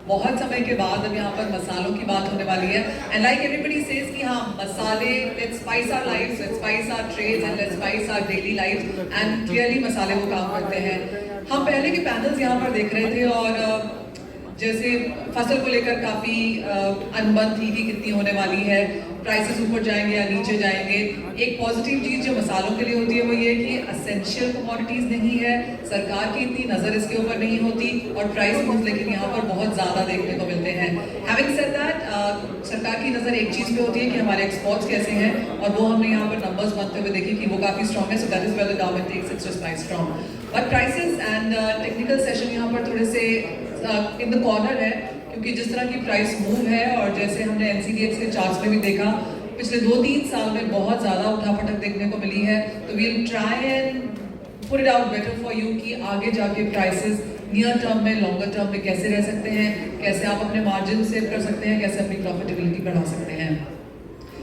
बहुत समय के बाद अब यहाँ पर मसालों की बात होने वाली है एंड लाइक एवरीबडी सेज कि हाँ मसाले let's spice our lives, let's spice our trades and let's spice our daily life and clearly मसाले वो काम करते हैं। हम पहले के पैनल्स यहाँ पर देख रहे थे और जैसे फसल को लेकर काफ़ी अनबन थी कि कितनी होने वाली है, प्राइसेस ऊपर जाएंगे या नीचे जाएंगे। एक पॉजिटिव चीज़ जो मसालों के लिए होती है वो ये कि असेंशियल कमोडिटीज़ नहीं है, सरकार की इतनी नज़र इसके ऊपर नहीं होती और प्राइस मूव लेकिन यहाँ पर बहुत ज़्यादा देखने को मिलते हैं। हैविंग सेड दैट, सरकार की नज़र एक चीज़ पे होती है कि हमारे एक्सपोर्ट्स कैसे हैं और वो हमने यहाँ पर नंबर्स बनते हुए देखे कि वो काफ़ी स्ट्रॉन्ग है। So that is where the government takes its rice price strong, but prices and technical session यहाँ पर थोड़े से इन द कॉर्नर है क्योंकि जिस तरह की प्राइस मूव है और जैसे हमने एनसीडीएक्स के चार्ट्स में भी देखा पिछले 2-3 साल में बहुत ज़्यादा उठापटक देखने को मिली है। तो we'll try and put it out better for you कि आगे जाके प्राइसेस नियर टर्म में लॉन्गर टर्म में कैसे रह सकते हैं, कैसे आप अपने मार्जिन सेव कर सकते हैं, कैसे अपनी प्रॉफिटेबिलिटी बढ़ा सकते हैं।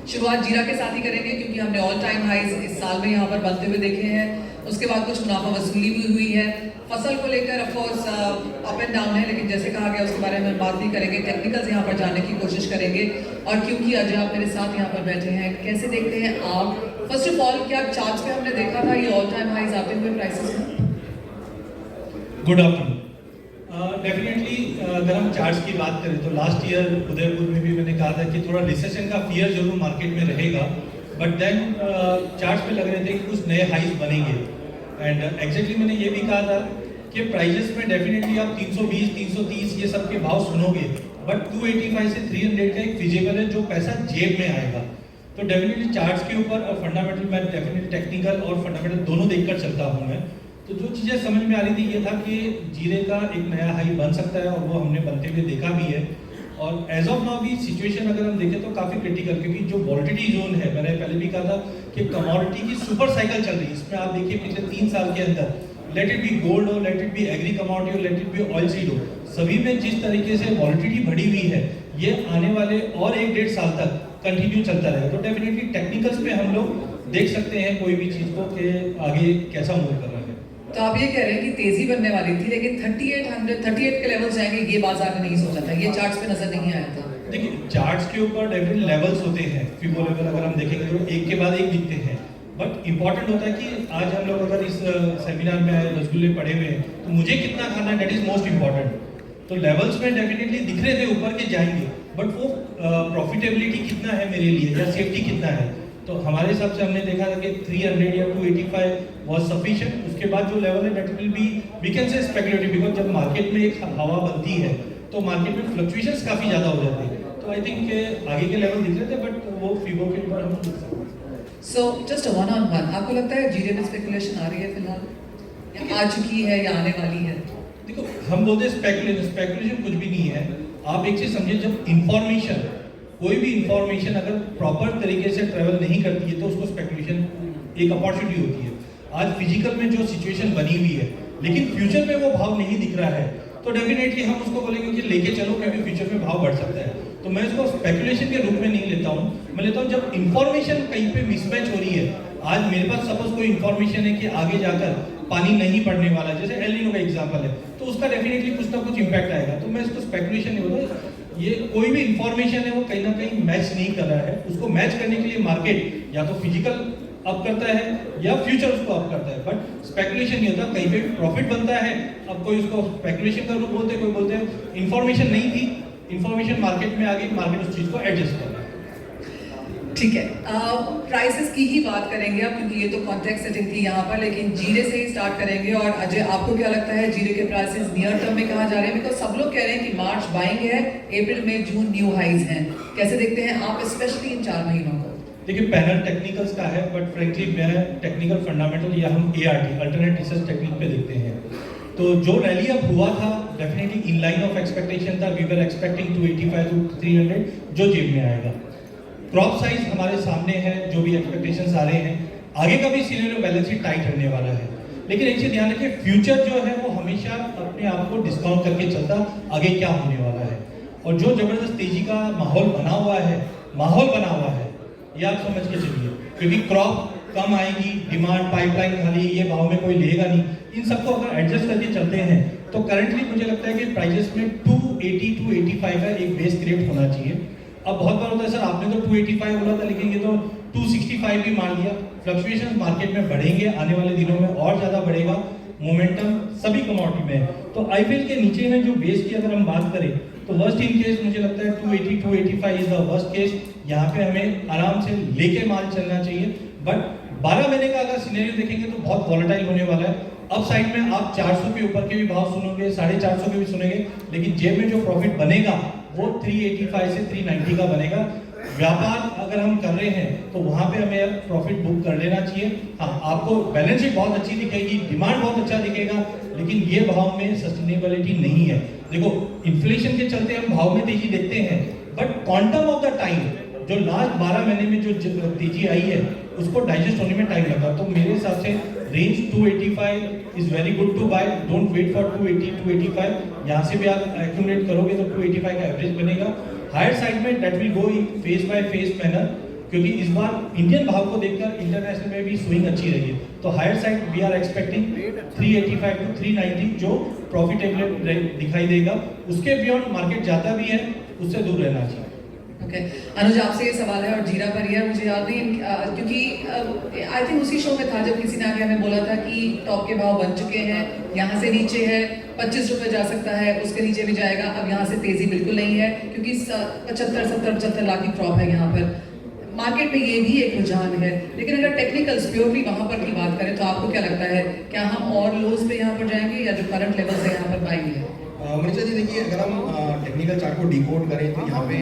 शुरुआत जीरा के साथ ही करेंगे क्योंकि हमने ऑल टाइम हाइज इस साल में यहाँ पर बनते हुए देखे हैं। उसके बाद कुछ मुनाफा वसूली भी हुई है। फसल को लेकर ऑफकोर्स अप एंड डाउन है लेकिन जैसे कहा गया उसके बारे में हम बात नहीं करेंगे, टेक्निकल्स यहाँ पर जाने की कोशिश करेंगे। और क्योंकि अजय आप मेरे साथ यहाँ पर बैठे हैं, कैसे देखते हैं आप फर्स्ट ऑफ ऑल, क्या चार्ट्स पे हमने देखा था ये ऑल टाइम हाइज आते हुए प्राइसेस में? Good afternoon. डेफिनेटली अगर हम चार्ट्स की बात करें तो लास्ट ईयर उदयपुर में भी मैंने कहा था कि थोड़ा रिसेशन का फियर जरूर मार्केट में रहेगा, बट देन चार्ट्स में लग रहे थे कि कुछ नए हाइज बनेंगे एंड एग्जैक्टली मैंने ये भी कहा था कि प्राइजेस में डेफिनेटली आप 320, 330 ये सब के भाव सुनोगे, बट 285 से 300 का एक फिजिबल है जो पैसा जेब में आएगा। तो डेफिनेटली चार्ट्स के ऊपर और फंडामेंटल, मैं डेफिनेटली टेक्निकल और फंडामेंटल दोनों देखकर चलता हूँ मैं। तो जो चीज़ें समझ में आ रही थी ये था कि जीरे का एक नया हाई बन सकता है और वो हमने बनते हुए देखा भी है। और एज ऑफ नाउ भी सिचुएशन अगर हम देखें तो काफ़ी क्रिटिकल, क्योंकि जो वॉलिटिलिटी जोन है, मैंने पहले भी कहा था कि कमोडिटी की सुपर साइकिल चल रही है। इसमें आप देखिए पिछले 3 साल के अंदर, लेट इट बी गोल्ड हो, let it be agri commodity हो, let it be oil seed हो, सभी में जिस तरीके से वॉलिटिलिटी बढ़ी हुई है ये आने वाले और 1-1.5 साल तक कंटिन्यू चलता रहेगा। तो डेफिनेटली टेक्निकल्स पे हम लोग देख सकते हैं कोई भी चीज़ को कि आगे कैसा मूव कर रहा है। तो आप ये कह रहे हैं कि तेजी बनने वाली थी लेकिन 38 के लेवल्स जाएंगे ये बाजार में नहीं सोचा था, ये चार्ट्स पे नजर नहीं आया था। देखिए चार्ट्स के ऊपर डेफिनेटली लेवल्स होते हैं, फिबो लेवल अगर हम देखेंगे तो एक के बाद एक दिखते हैं, बट इंपॉर्टेंट होता है कि आज हम लोग अगर इस सेमिनार में आए, रसगुल्ले पड़े हुए हैं, तो मुझे कितना खाना है, दैट इज मोस्ट इंपॉर्टेंट। तो लेवल्स में डेफिनेटली दिख रहे थे ऊपर के जाएंगे, बट वो प्रॉफिटेबिलिटी कितना है मेरे लिए या सेफ्टी कितना है। तो हमारे हिसाब से हमने देखा था कि 300 या 285 वाज सफिशिएंट। उसके बाद जो लेवल है that will be we can say speculative, because जब मार्केट में एक हवा बनती है तो मार्केट में फ्लक्चुएशंस काफ़ी ज़्यादा हो जाती है। तो आई थिंक आगे के लेवल दिख रहे थे, बट वो फिबो के ऊपर हम देख सकते हैं। So just one on one, आपको लगता है जीरे में स्पेकुलेशन आ रही है फिलहाल, या आ चुकी है या आने वाली है? देखो हम बोलते हैं स्पेकुलेशन कुछ भी नहीं है। आप एक चीज़ समझिए, जब इंफॉर्मेशन, कोई भी इंफॉर्मेशन अगर प्रॉपर तरीके से ट्रेवल नहीं करती है तो उसको स्पेकुलेशन एक अपॉर्चुनिटी होती है। आज फिजिकल में जो सिचुएशन बनी हुई है लेकिन फ्यूचर में वो भाव नहीं दिख रहा है, तो डेफिनेटली हम उसको बोलेंगे कि लेके चलो क्योंकि फ्यूचर में भाव बढ़ सकता है। तो मैं इसको स्पेकुलेशन के रूप में नहीं लेता हूँ, मैं लेता हूँ जब इंफॉर्मेशन कहीं पे मिसमैच हो रही है। आज मेरे पास सपोज कोई इंफॉर्मेशन है कि आगे जाकर पानी नहीं पड़ने वाला, जैसे एल नीनो का एग्जांपल है, तो उसका डेफिनेटली कुछ ना कुछ इंपैक्ट आएगा। तो मैं इसको स्पेकुलेशन नहीं बोलता। ये कोई भी इंफॉर्मेशन है वो कहीं ना कहीं मैच नहीं कर रहा है, उसको मैच करने के लिए मार्केट या तो फिजिकल अप करता है या फ्यूचर उसको अप करता है, बट स्पेकुलेशन नहीं होता। कहीं पे प्रॉफिट बनता है, अब कोई उसको स्पेकुलेशन का रूप बोलते हैं, कोई बोलते हैं इन्फॉर्मेशन नहीं थी, इन्फॉर्मेशन मार्केट में आ गई, मार्केट उस चीज को एडजस्ट कर रहा है। ठीक है, प्राइसेस की ही बात करेंगे अब क्योंकि ये तो कॉन्टेक्स्ट सेटिंग थी यहाँ पर, लेकिन जीरे से ही स्टार्ट करेंगे। और अजय आपको क्या लगता है जीरे के प्राइसेस नियर टर्म में कहाँ जा रहे हैं? बिकॉज सब लोग कह रहे हैं कि मार्च बाइंग है, अप्रैल मई जून न्यू हाइज हैं। कैसे देखते हैं आप स्पेशली इन 4 महीनों को? देखिए पैनल टेक्निकल्स का है, बट फ्रेंकली मैं टेक्निकल फंडामेंटल या हम ART अल्टरनेट रिसर्च टेक्निक पे देखते हैं। तो जो रैली अब हुआ था definitely in line of expectation था। वी वर एक्सपेक्टिंग 285 to 300 जो जेब में आएगा। क्रॉप साइज हमारे सामने है, जो भी एक्सपेक्टेशंस आ रहे हैं, आगे का भी सिनेरियो बैलेंस शीट टाइट रहने वाला है। लेकिन एक चीज ध्यान रखिए, फ्यूचर जो है वो हमेशा अपने आप को डिस्काउंट करके चलता आगे क्या होने वाला है। और जो जबरदस्त तेजी का माहौल बना हुआ है, ये आप समझ के चलिए, क्योंकि क्रॉप कम आएगी, डिमांड पाइपलाइन खाली, ये भाव में कोई लेगा नहीं। इन सबको अगर एडजस्ट करके चलते हैं तो करंटली मुझे लगता है कि प्राइजेस में 280 285 का एक बेस क्रिएट होना चाहिए। अब बहुत बार होता है सर आपने तो 285 बोला था लेकिन ये तो 265 भी मान लिया। फ्लक्चुएशन मार्केट में बढ़ेंगे, आने वाले दिनों में और ज़्यादा बढ़ेगा, मोमेंटम सभी कमोडिटी में है। तो आईपीएल के नीचे में जो बेस की अगर हम बात करें तो वर्स्ट इन केस मुझे लगता है 280 285 इज द वर्स्ट केस। यहाँ पे हमें आराम से लेके माल चलना चाहिए। बट 12 महीने का अगर सिनेरियो देखेंगे तो बहुत वॉलेटाइल होने वाला है। अब साइड में आप 400 के ऊपर के भी भाव सुनोगे, 450 के भी सुनेंगे, लेकिन जेब में जो प्रॉफिट बनेगा वो 385 से 390 का बनेगा। व्यापार अगर हम कर रहे हैं तो वहां पे हमें प्रॉफिट बुक कर लेना चाहिए। हाँ, आपको बैलेंस शीट बहुत अच्छी दिखेगी, डिमांड बहुत अच्छा दिखेगा, लेकिन ये भाव में सस्टेनेबिलिटी नहीं है। देखो इन्फ्लेशन के चलते हम भाव में तेजी देखते हैं, but quantum of the time जो लास्ट 12 महीने में जो तेजी आई है उसको डाइजेस्ट होने में टाइम लगा। तो मेरे हिसाब से range 285 is very good to buy. Don't wait for 280 285। यहाँ से भी आप एक्यूमुलेट करोगे तो 285 का एवरेज बनेगा। हायर साइड में that will go in phase by phase manner, क्योंकि इस बार इंडियन भाव को देखकर इंटरनेशनल में भी स्विंग अच्छी रही है। तो higher side we are expecting 385 to 390 जो प्रॉफिटेबल दिखाई देगा। उसके बियॉन्ड मार्केट जाता भी है, उससे दूर रहना चाहिए। ओके अनुज, आपसे ये सवाल है और जीरा पर ही है, मुझे याद नहीं क्योंकि आई थिंक उसी शो में था जब किसी ने आगे हमें बोला था कि टॉप के भाव बन चुके हैं, यहाँ से नीचे है 25 रुपए जा सकता है, उसके नीचे भी जाएगा। अब यहाँ से तेजी बिल्कुल नहीं है क्योंकि 75 लाख की क्रॉप है यहाँ पर। मार्केट में ये भी एक रुझान है, लेकिन अगर टेक्निकल्स प्योरली वहाँ पर की बात करें तो आपको क्या लगता है, क्या हम और लोज पे यहाँ पर जाएंगे या जो करंट लेवल्स है यहाँ पर पाएंगे? मनीषा जी देखिए, अगर हम टेक्निकल चार्ट को डिकोड करें तो यहाँ पे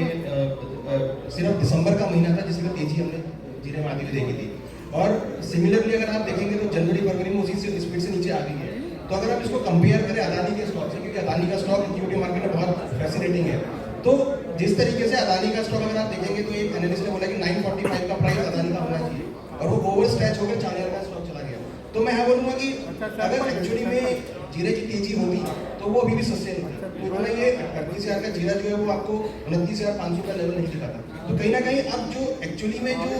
सिर्फ दिसंबर का महीना था जिसमें तेजी हमने जीरे में आती हुई देखी थी, और सिमिलरली अगर आप देखेंगे तो जनवरी फरवरी में उसी से स्पीड से नीचे आ गई है। तो अगर आप इसको कंपेयर करें अदानी के स्टॉक से, क्योंकि अदानी का स्टॉक इक्विटी मार्केट में बहुत फैसिनेटिंग है, तो जिस तरीके से अदानी का स्टॉक अगर आप देखेंगे तो एक एनालिस्ट ने बोला कि 945 का प्राइस अदानी का होना चाहिए, और वो ओवर स्ट्रेच होकर 4000 का स्टॉक चला गया। तो मैं बोलूँगा कि अगर एक्चुअली में जीरे की तेजी होती तो वो अभी भी सस्टेन होती। तो इतना ये 38,000 का जीरा जो है वो आपको 29,500 का लेवल नहीं दिखाता। तो कहीं ना कहीं अब जो एक्चुअली में जो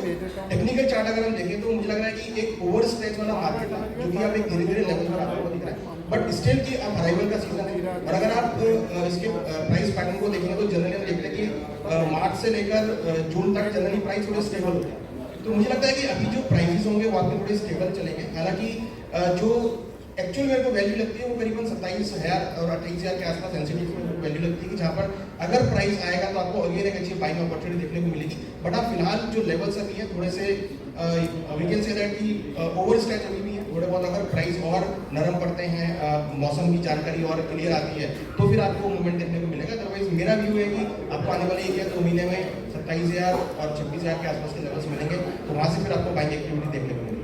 टेक्निकल चार्ट अगर हम देखें तो मुझे लग रहा है कि एक ओवर स्ट्रेच वाला मार्केट है जो कि आप एक धीरे धीरे लेवल पर आपको दिख रहा है, बट स्टिल की अब अराइवल का सीजन है। और अगर आप इसके प्राइस पैटर्न को देखेंगे तो जनरली हम देखते हैं कि मार्च से लेकर जून तक जनरली प्राइस थोड़े स्टेबल होते हैं। तो मुझे लगता है कि अभी जो प्राइसेस होंगे वो आपके थोड़े स्टेबल चलेंगे। हालांकि जो एक्चुअल मेरे को वैल्यू लगती है वो करीबन 27,000 और 28,000 के आसपास सेंसिटिव वैल्यू लगती है कि जहाँ पर अगर प्राइस आएगा तो आपको अगेन एक अच्छी बाइंग अपॉर्चुनिटी देखने को मिलेगी। बट आप फिलहाल जो लेवल्स अभी हैं थोड़े से वी कैन से दैट कि ओवर स्ट्रेच अभी भी है थोड़े बहुत। अगर प्राइस और नरम पड़ते हैं, मौसम की जानकारी और क्लियर आती है तो फिर आपको मूवमेंट देखने को मिलेगा। अदरवाइज मेरा व्यू है कि आपको आने वाले 1 या 2 महीने में 27,000 और 26,000 के आसपास के लेवल्स मिलेंगे, तो वहाँ से फिर आपको बाइंग एक्टिविटी देखने को मिलेगी।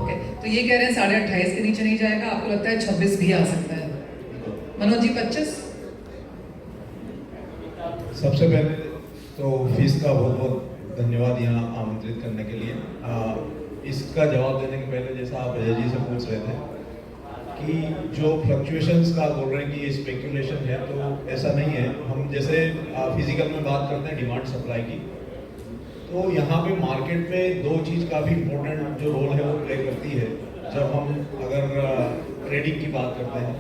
ओके, तो ये कह रहे हैं 28.5 के नीचे नहीं जाएगा, आपको लगता है 26 भी आ सकता है? मनोज जी 25? सबसे पहले तो फीस का बहुत बहुत धन्यवाद यहाँ आमंत्रित करने के लिए। इसका जवाब देने के पहले जैसा आप अजय जी से पूछ रहे थे कि जो फ्लक्चुएशंस का बोल रहे हैं कि ये स्पेकुलेशन है, तो ऐसा नहीं है। हम जैसे फिजिकल में बात करते हैं डिमांड सप्लाई की, तो यहाँ पे मार्केट में दो चीज़ काफ़ी इम्पोर्टेंट जो रोल है वो प्ले करती है। जब हम अगर ट्रेडिंग की बात करते हैं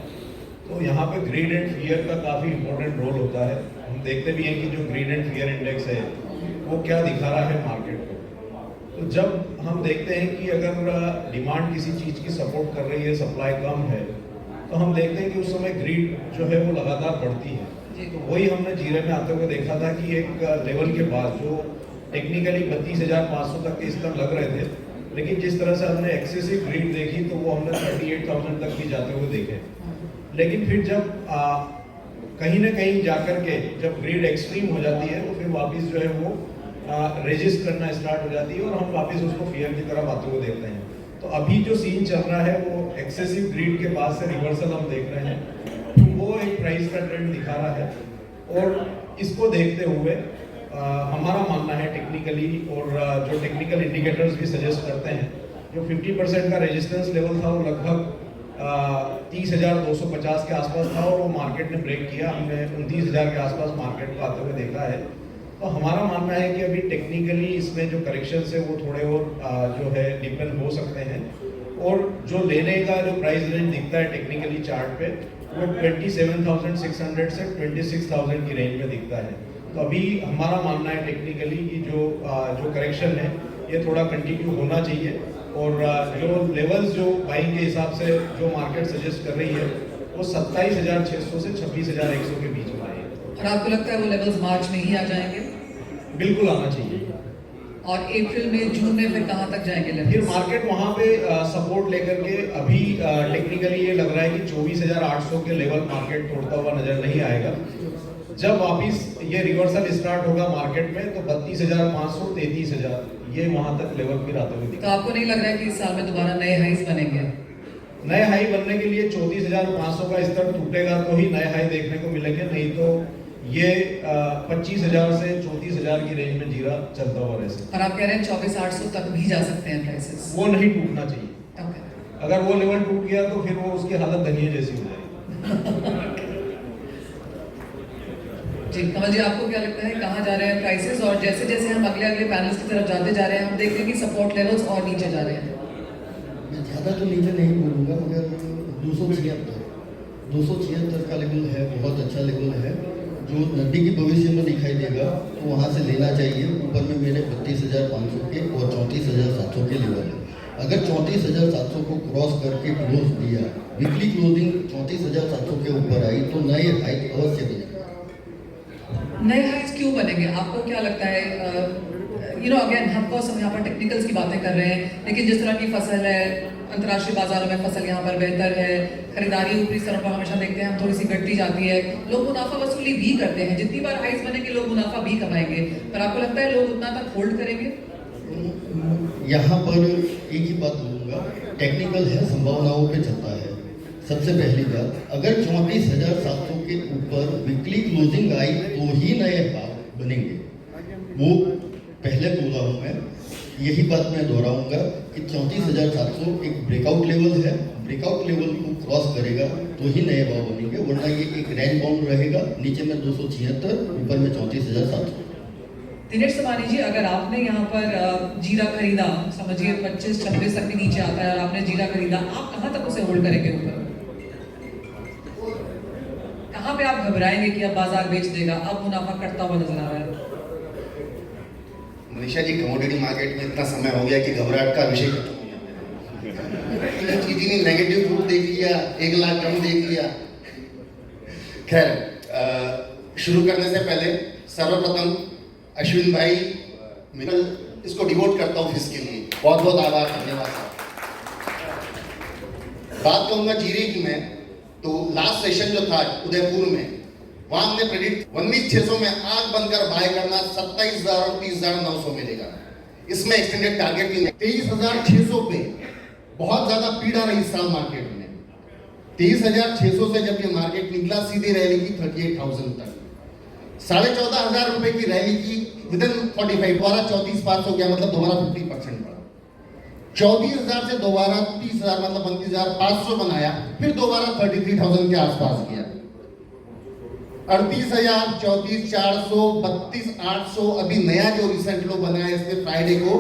तो यहाँ पे ग्रीड एंड फियर का काफ़ी इम्पोर्टेंट रोल होता है। हम देखते भी हैं कि जो ग्रीड एंड फियर इंडेक्स है वो क्या दिखा रहा है मार्केट को। तो जब हम देखते हैं कि अगर डिमांड किसी चीज़ की सपोर्ट कर रही है, सप्लाई कम है, तो हम देखते हैं कि उस समय ग्रीड जो है वो लगातार बढ़ती है। तो वही हमने जीरे में आते हुए देखा था कि एक लेवल के बाद जो टेक्निकली 32,500 तक के स्तर लग रहे थे, लेकिन जिस तरह से हमने एक्सेसिव ग्रीड देखी तो वो हमने 38,000 तक भी जाते हुए देखे। लेकिन फिर जब कहीं ना कहीं जाकर के जब ग्रीड एक्सट्रीम हो जाती है तो फिर वापस जो है वो रेजिस्ट करना स्टार्ट हो जाती है और हम वापस उसको फियर की तरफ आते हुए देखते हैं। तो अभी जो सीन चल रहा है वो एक्सेसिव ग्रीड के बाद से रिवर्सल हम देख रहे हैं, तो वो एक प्राइस का ट्रेंड दिखा रहा है। और इसको देखते हुए हमारा मानना है टेक्निकली, और जो टेक्निकल इंडिकेटर्स भी सजेस्ट करते हैं, जो 50% का रेजिस्टेंस लेवल था वो लगभग 30,250 के आसपास था और वो मार्केट ने ब्रेक किया। हमने 29,000 के आसपास मार्केट को आते हुए देखा है। तो हमारा मानना है कि अभी टेक्निकली इसमें जो करेक्शंस है वो थोड़े और जो है डिपेंड हो सकते हैं, और जो लेने का जो प्राइस रेंज दिखता है टेक्निकली चार्ट पे वो 27,600 से 26,000 की रेंज में दिखता है। तो अभी हमारा मानना है टेक्निकली कि जो करेक्शन है ये थोड़ा कंटिन्यू होना चाहिए, और जो लेवल्स जो बाइंग के हिसाब से जो मार्केट सजेस्ट कर रही है वो 27,600 से 26,100 के बीच में आए। और आपको लगता है वो लेवल्स मार्च में ही आ जाएंगे? बिल्कुल आना चाहिए। और अप्रैल में, जून में फिर कहाँ तक जाएंगे फिर लेवल्स? मार्केट वहाँ पे सपोर्ट लेकर के अभी टेक्निकली ये लग रहा है कि 24,800 के लेवल मार्केट तोड़ता हुआ नजर नहीं आएगा। जब वापिस ये रिवर्सल स्टार्ट होगा मार्केट में तो 32,500, 33,000 ये वहाँ तक लेवल फिर आते हुए तो दिखेगा। आपको नहीं लग रहा है कि इस साल में दोबारा नए हाईस बनेंगे? नए हाई बनने के लिए 34,500 का स्तर टूटेगा तो ही नए हाई देखने को मिलेंगे, नहीं तो ये 25,000 से 34,000 की रेंज में जीरा चलता हुआ रह सकता और आप कह रहे हैं 24,800 तक भी जा सकते हैं प्राइसेस? है। वो नहीं टूटना चाहिए। ओके। अगर वो लेवल टूट गया तो फिर वो उसकी हालत धनिया जैसी हो जाएगी। जी कमल जी, आपको क्या लगता है कहाँ जा रहे हैं प्राइसेस? और जैसे जैसे हम अगले अगले पैनल्स की तरफ जाते जा रहे हैं, हम देख रहे हैं कि सपोर्ट लेवल्स और नीचे जा रहे हैं। मैं ज़्यादा तो नीचे नहीं बोलूँगा, मगर 276 का लेवल है, बहुत अच्छा लेवल है जो नकदी के भविष्य में दिखाई देगा, तो वहाँ से लेना चाहिए। ऊपर में मेरे 32,500 के और 34,700 के लेवल है। अगर 34,700 को क्रॉस करके क्लोज दिया, वीकली क्लोजिंग 34,700 के ऊपर आई तो नए हाइक अवश्य बनेगा। नए हाइस क्यों बनेंगे? आपको क्या लगता है? अगेन हम यहाँ पर टेक्निकल्स की बातें कर रहे हैं, लेकिन जिस तरह की फसल है, अंतर्राष्ट्रीय बाजारों में फसल यहाँ पर बेहतर है, खरीदारी ऊपरी स्तरों पर हमेशा देखते हैं हम थोड़ी सी घटती जाती है, लोग मुनाफा वसूली भी करते हैं। जितनी बार हाइस बनेंगे लोग मुनाफा भी कमाएंगे, पर आपको लगता है लोग उतना तक होल्ड करेंगे? यहाँ पर एक ही बात बोलूँगा, टेक्निकल है, संभावनाओं पे चलता है। सबसे पहली बात, अगर 34,700 के ऊपर वीकली क्लोजिंग आई तो ही नए भाव बनेंगे, वो पहले बोला हूँ मैं। यही बात मैं दोहराऊंगा कि 34,700 एक ब्रेकआउट लेवल है, ब्रेकआउट लेवल को क्रॉस करेगा तो ही नए भाव बनेंगे, वरना ये एक रेंज बाउंड रहेगा। नीचे में 276, ऊपर में 34,700। दिनेश समानी जी, अगर आपने यहाँ पर जीरा खरीदा, समझिए 25-26 तक भी नीचे आता है और आपने जीरा खरीदा, आप कहाँ तक उसे होल्ड करेंगे ऊपर? कहाँ पे आप घबराएंगे कि अब बाजार बेच देगा, अब मुनाफा करता हुआ नजर आ रहा है? मनीषा जी, कमोडिटी मार्केट में इतना समय हो गया कि घबराहट का विषय खत्म हो गया। चीज ही नहीं, नेगेटिव ग्रुप देख लिया, 1 लाख कम देख लिया। खैर, शुरू करने से पहले सर्वप्रथम अश्विन भाई, मैं इसको डिवोट करता हूँ फिस के लिए, बहुत बहुत आभार, धन्यवाद साहब। बात कहूंगा जीरे की मैं, तो लास्ट सेशन जो था उदयपुर में, वहां हमने प्रेडिक्ट 19,600 में आंख बंद कर बाय करना 27,000 और 30,900 मिलेगा। इसमें एक्सटेंडेड टारगेट भी 23,600 पे बहुत ज्यादा पीड़ा रही इस साल मार्केट में। 23,600 से जब ये मार्केट निकला, सीधे रैली की 38,000 तक, 14,500 रुपए की रैली की विदिन 45, दोबारा 34,500 गया, मतलब दोबारा 50% बढ़ा। 34,000 से दोबारा 30,000, मतलब 32,500 बनाया, फिर दोबारा 33,000 के आसपास गया। 38,000, 34,400, 32,800, अभी नया जो रिसेंट लो बना है इसने फ्राइडे को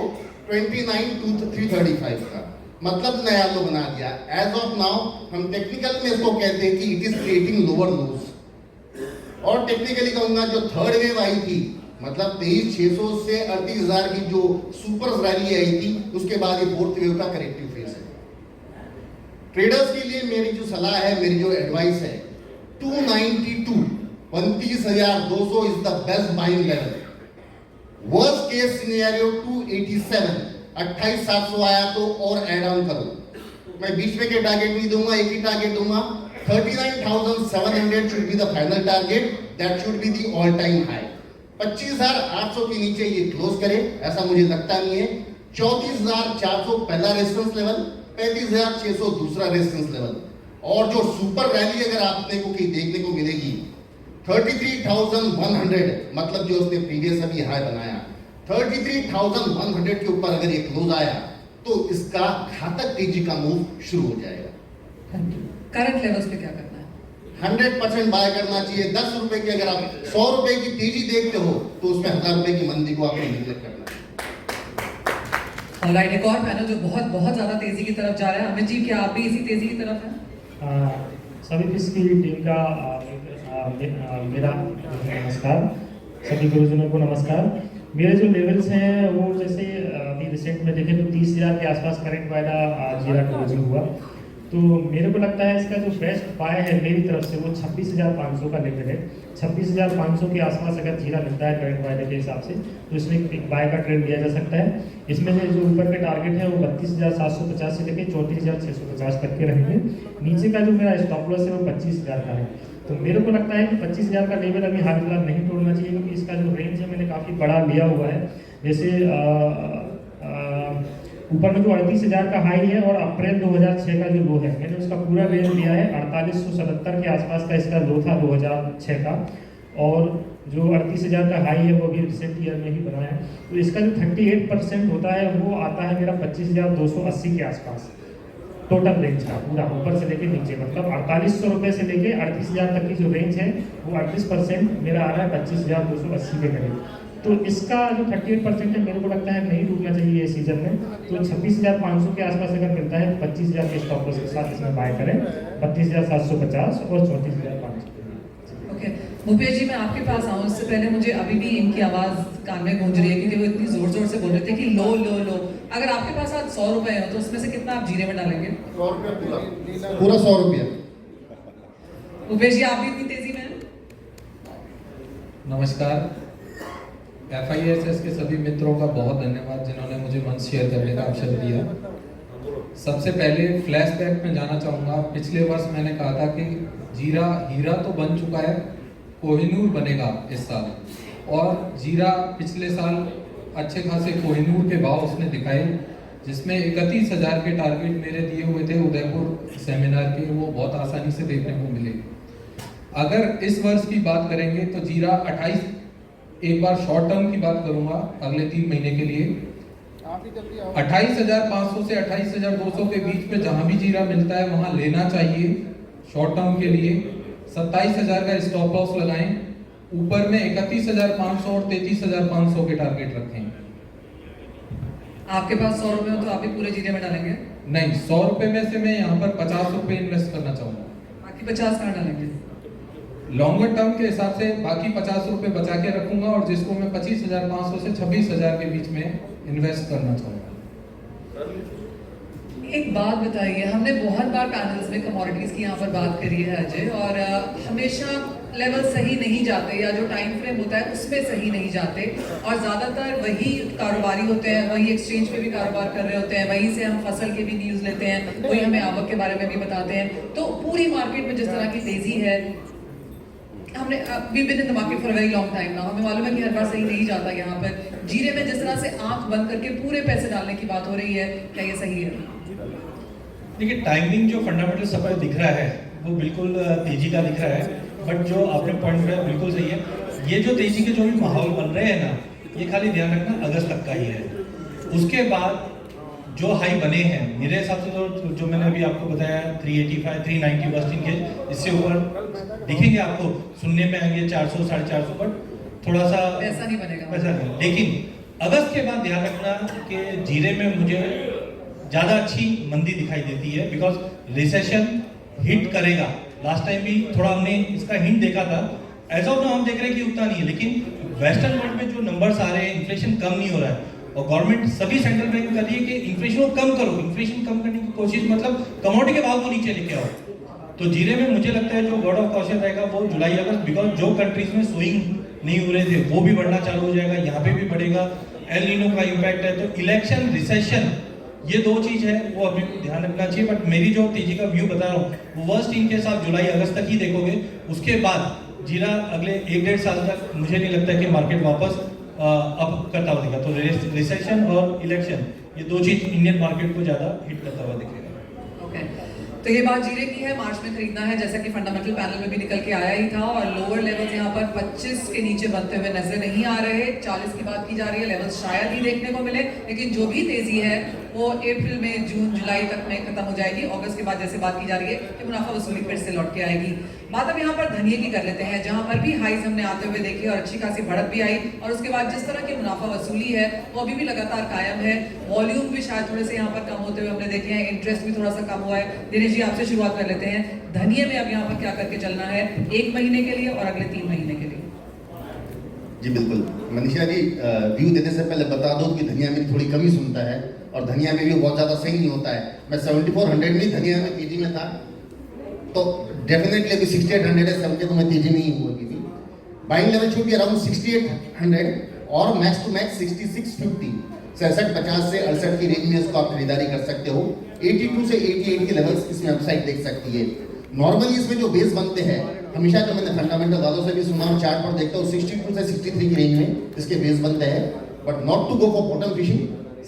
29,335 का, मतलब नया लो बना दिया। एज ऑफ नाउ हम टेक्निकल में इसको कहते हैं कि इट इज क्रिएटिंग लोअर लोज। और टेक्निकली कहूंगा जो थर्ड वेव आई थी, मतलब 23,600 से 38,000 की जो सुपर रैली आई थी, उसके बाद ये फोर्थ वेव का करेक्टिव फेज है। ट्रेडर्स के लिए मेरी जो सलाह है, मेरी जो एडवाइस है, 292, 32,200 is the best buying level. Worst case scenario 287, 28,700 आया तो और एड ऑन करो। मैं बीच में के टारगेट नहीं दूंगा, एक ही टारगेट दूंगा। 39,700 should be the final target, that should be the all time high। 25,800 के नीचे ये क्लोज करे, ऐसा मुझे लगता नहीं है। 34,400 पहला रेजिस्टेंस लेवल, 35,600 दूसरा रेजिस्टेंस लेवल। और जो सुपर रैली अगर आपने को कहीं देखने को मिलेगी 33,100, मतलब जो उसने प्रीवियस अभी हाई बनाया 33,100 के ऊपर अगर ये क्लोज आया तो इसका घातक तेजी का मूव शुरू हो जाएगा। करंट लेवल्स पे क्या करना है? 100% बाय करना चाहिए। 10 रुपए की अगर आप 100 रुपए की तेजी देखते हो तो उसमें 1000 रुपए की मंदी को आपको निगलेक्ट करना है। ऑलराइट, एक और पैनल जो बहुत बहुत ज्यादा तेजी की तरफ जा रहा है। अमित जी, क्या आप भी इसी तेजी की तरफ हैं? सभी फिश की टीम का मेरा नमस्कार, सभी गुरुजनों को नमस्कार। मेरे जो लेवल्स हैं वो जैसे अभी रिसेंट में देखें तो 30,000 के आसपास करंट वाला जीरा क्लोजिंग हुआ। तो मेरे को लगता है इसका जो बेस्ट बाय है मेरी तरफ से वो 26,500 का लेवल है। 26,500 के आसपास अगर जीरा मिलता है करंट वाले के हिसाब से तो इसमें एक बाय का ट्रेंड लिया जा सकता है। इसमें जो ऊपर के टारगेट है वो 32,750 से लेकर 34,650 तक के रहेंगे। नीचे का जो मेरा स्टॉप लॉस है वो 25,000 का है। तो मेरे को लगता है कि 25,000 का लेवल अभी हाल फिलहाल नहीं तोड़ना चाहिए, क्योंकि इसका जो रेंज है मैंने काफ़ी बड़ा लिया हुआ है। जैसे ऊपर में जो 38,000 का हाई है और अप्रैल 2006 का जो लो है, मैंने उसका पूरा रेंज लिया है। 4870 के आसपास का इसका लो था 2006 का, और जो 38,000 का हाई है वो भी रिसेंट ईयर में ही बना है। तो इसका जो 38% होता है वो आता है मेरा 25,280 के आसपास टोटल रेंज का, पूरा ऊपर से लेके नीचे, मतलब 4800 रुपये से लेके 38,000 तक की जो रेंज है वो 38% मेरा आ रहा है 25,280 के करीब। तो इसका जो 38% है मेरे को लगता है नहीं रुकना चाहिए इस सीजन में। तो 26,500 के आसपास अगर मिलता है 25,000 के स्टॉप लॉस के साथ इसमें बाय करें, 32,750 और 34,500। ओके भूपेश जी, मैं आपके पास आऊँ उससे पहले मुझे अभी भी इनकी आवाज़ कान में गूंज रही है, क्योंकि वो इतनी ज़ोर ज़ोर से बोल रहे थे कि लो लो लो। अगर आपके पास आज 100 रुपये हो तो उसमें से कितना आप जीरे में डालेंगे? 100 रुपया पूरा 100 रुपया। भूपेश जी, आप भी इतनी तेज़ी में हैं? नमस्कार, FISS के सभी मित्रों का बहुत धन्यवाद जिन्होंने मुझे मंच शेयर करने का अवसर दिया। सबसे पहले फ्लैशबैक में जाना चाहूँगा। पिछले वर्ष मैंने कहा था कि जीरा हीरा तो बन चुका है, कोहिनूर बनेगा इस साल, और जीरा पिछले साल अच्छे खासे कोहिनूर के भाव उसने दिखाए, जिसमें 31,000 के टारगेट मेरे दिए हुए थे उदयपुर सेमिनार के, वो बहुत आसानी से देखने को मिले। अगर इस वर्ष की बात करेंगे तो जीरा 28, एक बार शॉर्ट टर्म की बात करूंगा अगले 3 महीने के लिए, 28,500 से 28,200 के बीच में जहां भी जीरा मिलता है वहां लेना चाहिए शॉर्ट टर्म के लिए। 27,000 का स्टॉप लॉस लगाएं, ऊपर में 31,500 और 33,500 के टारगेट रखें। आपके पास 100 रुपये हो तो आप भी पूरे जीरे में डालेंगे? नहीं, 100 रुपए में से मैं यहाँ पर 50 रुपए इन्वेस्ट करना चाहूंगा। बाकी 50 कहाँ डालेंगे? लॉन्गर टर्म के हिसाब से बाकी 50 रुपए बचा के रखूंगा, और जिसको मैं 25,500 से 26,000 के बीच में इन्वेस्ट करना चाहूंगा। एक बात बताइए, हमने बहुत बार पैनल्स में कमोडिटीज़ की यहाँ पर बात करी है अजय, और हमेशा लेवल सही नहीं जाते, या जो टाइम फ्रेम होता है उसमें सही नहीं जाते, और ज़्यादातर वही कारोबारी होते हैं, वही एक्सचेंज पे भी कारोबार कर रहे होते हैं, वहीं से हम फसल के भी न्यूज़ लेते हैं, वही हमें आवक के बारे में भी बताते हैं। तो पूरी मार्केट में जिस तरह की तेज़ी है, हमने we been in the market for very long time ना, हमें मालूम है कि हर बार सही नहीं जाता। यहाँ पर जीरे में जिस तरह से आंख बंद करके पूरे पैसे डालने की बात हो रही है, क्या ये सही है? देखिए, टाइमिंग जो फंडामेंटल सप्लाई दिख रहा है वो बिल्कुल तेजी का दिख रहा है, बट जो आपने पॉइंट किया बिल्कुल सही है। ये जो तेजी के जो भी माहौल बन रहे हैं ना, ये खाली ध्यान रखना अगस्त तक का ही है। उसके बाद जो हाई बने हैं मेरे हिसाब से तो जो मैंने अभी आपको बताया 385, 390 बस्टिंग के, इससे ऊपर दिखेंगे आपको, सुनने में आएंगे 400, 450, पर थोड़ा सा पैसा नहीं बनेगा, पैसा नहीं। लेकिन अगस्त के बाद ध्यान रखना कि जीरे में मुझे ज़्यादा अच्छी मंदी दिखाई देती है, बिकॉज रिसेशन हिट करेगा। लास्ट टाइम भी थोड़ा हमने इसका हिंट देखा था। एज ऑफ नाउ हम देख रहे हैं कि उतना नहीं है, लेकिन वेस्टर्न वर्ल्ड में जो नंबर्स आ रहे हैं, इन्फ्लेशन कम नहीं हो रहा है, और गवर्नमेंट सभी सेंट्रल बैंक कर रही है कि इन्फ्लेशन को कम करो। इन्फ्लेशन कम करने की कोशिश मतलब कमोडिटी के भाव को नीचे लेके आओ। तो जीरे में मुझे लगता है जो वर्ड ऑफ कॉशन रहेगा वो जुलाई अगस्त, बिकॉज जो कंट्रीज में स्विंग नहीं हो रहे थे वो भी बढ़ना चालू हो जाएगा, यहाँ पे भी बढ़ेगा। एल नीनो का इम्पैक्ट है, तो इलेक्शन, रिसेशन, ये दो चीज है वो अभी ध्यान रखना चाहिए। बट मेरी जो तेजी का व्यू बता रहा हूँ वो वर्स्ट इन केस आप जुलाई अगस्त तक ही देखोगे। उसके बाद जीरा अगले 1-1.5 साल तक मुझे नहीं लगता कि मार्केट वापस अब करता हुआ दिखेगा। तो रिसेशन और इलेक्शन, ये दो चीज इंडियन मार्केट को ज्यादा हिट करता हुआ दिखेगा। ओके, तो ये बात जीरे की है, मार्च में खरीदना है, जैसा कि फंडामेंटल पैनल में भी निकल के आया ही था, और लोअर लेवल्स यहाँ पर 25 के नीचे बनते हुए नजर नहीं आ रहे। 40 की बात की जा रही है, लेवल्स शायद ही देखने को मिले, लेकिन जो भी तेजी है वो अप्रैल में, जून, जुलाई तक में खत्म हो जाएगी। अगस्त के बाद जैसे बात की जा रही है कि मुनाफा वसूली फिर से लौट के आएगी। बात अब यहाँ पर धनिये की कर लेते हैं, जहाँ पर भी हाइज हमने आते हुए देखे और अच्छी खासी बढ़त भी आई, और उसके बाद जिस तरह की मुनाफा वसूली है वो अभी भी लगातार कायम है। वॉल्यूम भी शायद थोड़े से यहाँ पर कम होते हुए हमने देखे हैं, इंटरेस्ट भी थोड़ा सा कम हुआ है। दिनेश रमेश जी आपसे शुरुआत कर लेते हैं, धनिये में अब यहाँ पर क्या करके चलना है 1 महीने के लिए और अगले 3 महीने के लिए? जी बिल्कुल मनीषा जी, व्यू देने से पहले बता दो कि धनिया में थोड़ी कमी सुनता है और धनिया में भी बहुत ज़्यादा सही नहीं होता है। मैं 7400 में धनिया में तेजी में था, तो डेफिनेटली अभी 6800 है, 70 तो मैं तेजी में ही हुआ भी। Buying level should be around 6800 और मैक्स टू मैक्स 6650, 6750 से 68 की रेंज में इसको आप खरीदारी कर सकते हो। 82 से 88 के लेवल्स इसमें अपसाइड देख सकती है। नॉर्मली इसमें जो बेस बनते हैं, हमेशा जो मैंने फंडामेंटल वालों से भी सुना और चार्ट पर देखता हूँ, 62 से 63 की रेंज में इसके बेस बनते हैं, but not to go for bottom fishing.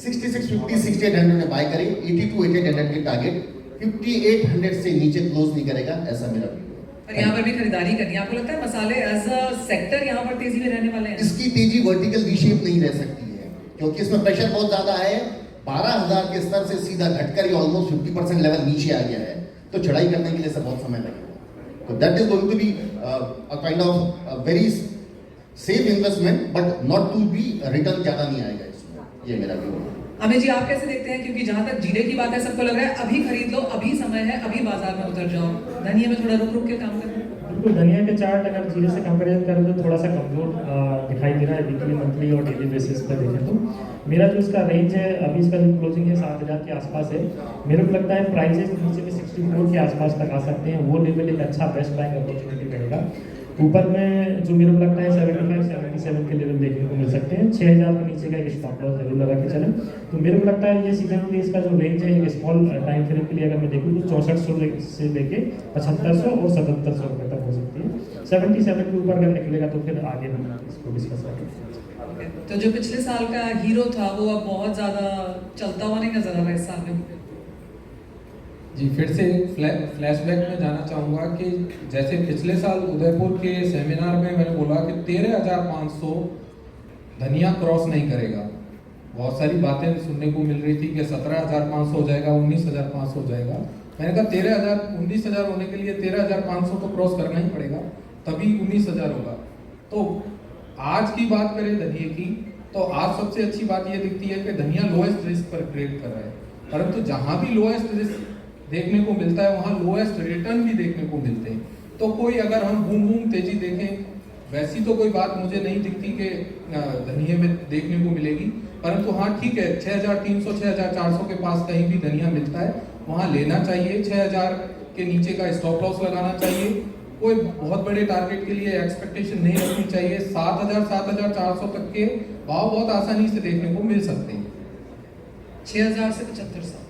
6650 6800 में बाय करें, 82 8800 के टारगेट, 5800 से नीचे क्लोज नहीं करेगा, ऐसा मेरा व्यू है। और यहाँ पर भी खरीदारी करनी है। आपको लगता है मसाले एज अ सेक्टर यहाँ पर तेजी में रहने वाले हैं? इसकी तेजी वर्टिकल वी शेप नहीं रह सकती है, क्योंकि इसमें प्रेशर बहुत ज्यादा है। 12000 के स्तर से सीधा घटकर ये ऑलमोस्ट 50% लेवल नीचे आ गया है, तो चढ़ाई करने के लिए से बहुत समय लगेगा। तो that is going to be a kind of very safe investment, but not to be return ज्यादा नहीं आएगा इसमें, ये मेरा व्यू है। अमित जी आप कैसे देखते हैं, क्योंकि जहां तक जीरे की बात है सबको लग रहा है अभी खरीद लो, अभी समय है, अभी बाजार में उतर जाओ, धनिया में थोड़ा रुक रुक के काम करना? बिल्कुल, धनिया के चार्ट अगर जीरे से कंपेयर करें तो थोड़ा सा कमजोर दिखाई दे रहा है वीकली, मंथली और डेली बेसिस पर देखें तो। मेरा जो इसका रेंज है, अभी इसका जो क्लोजिंग है 7000 के आसपास है। मेरे को लगता है प्राइजेस नीचे में 64 के आसपास तक आ सकते हैं, वो लेवल एक अच्छा बेस्ट बाइंग अपॉर्चुनिटी रहेगा। ऊपर में जो मेरे को लगता है 75 77 के लेवल देखने को मिल सकते हैं। 6000 के नीचे का एक स्टॉप लॉस जरूर लगा के चलें। तो मेरे को लगता है ये सीजनली इसका जो रेंज है, एक स्मॉल टाइम फ्रेम के लिए अगर मैं देखूँ तो 6400 से लेके 7500 और 7700 रुपये तक हो सकती है। 77 के ऊपर अगर निकलेगा तो फिर आगे हम इसको डिस्कस करेंगे। तो जो पिछले साल का हीरो था वो अब बहुत ज्यादा चलता हुआ नहीं नजर आ रहा इस साल में? जी फिर से फ्लैशबैक में जाना चाहूँगा कि जैसे पिछले साल उदयपुर के सेमिनार में मैंने बोला कि 13,500 धनिया क्रॉस नहीं करेगा। बहुत सारी बातें सुनने को मिल रही थी कि 17,500 हो जाएगा, 19,500 हो जाएगा। मैंने कहा 19,000 होने के लिए 13,500 तो क्रॉस करना ही पड़ेगा, तभी 19,000 होगा। तो आज की बात करें धनिया की, तो आज सबसे अच्छी बात ये दिखती है कि धनिया लोएस्ट रिस्क पर ट्रेड कर रहा है, परंतु जहाँ भी लोएस्ट रिस्क देखने को मिलता है वहाँ लोएस्ट रिटर्न भी देखने को मिलते हैं। तो कोई अगर हम बूम तेजी देखें, वैसी तो कोई बात मुझे नहीं दिखती कि धनिया में देखने को मिलेगी, परंतु हाँ ठीक है, 6,300 6,400 के पास कहीं भी धनिया मिलता है वहाँ लेना चाहिए। 6,000 के नीचे का स्टॉप लॉस लगाना चाहिए। कोई बहुत बड़े टारगेट के लिए एक्सपेक्टेशन नहीं रखनी चाहिए। 7,000 7,400 तक के भाव बहुत आसानी से देखने को मिल सकते हैं। 6,000 से 7500।